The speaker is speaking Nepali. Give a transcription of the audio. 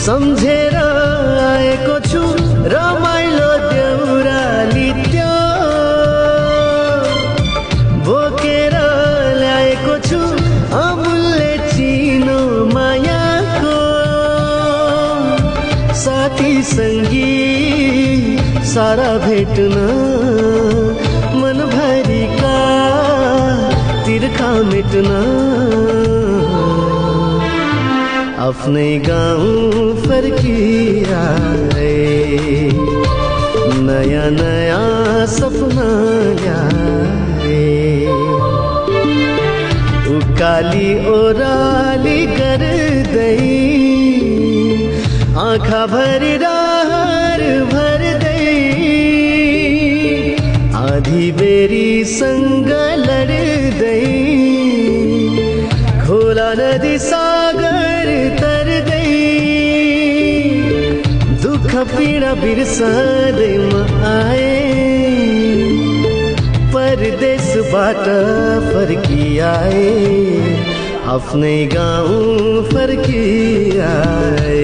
सम्झेर आएको छु रमाइलो देउराली त्यो बोकेर ल्याएको छु अमूल्य चिनो मायाको साथी सङ्गी सारा भेट्न मनभरिका तिर्खा मेट्न आफ्नै गाउँ फर्किआए नयाँ नयाँ सपना ल्याए उकाली ओराली गर्दै आँखा भरि रहर भर्दै आधी बेरीसँग लड्दै खोला नदी सागर तर्दै दुःख पीडा बिर्सँदै म आए परदेशबाट फर्किआए आफ्नै गाउँ फर्किआए।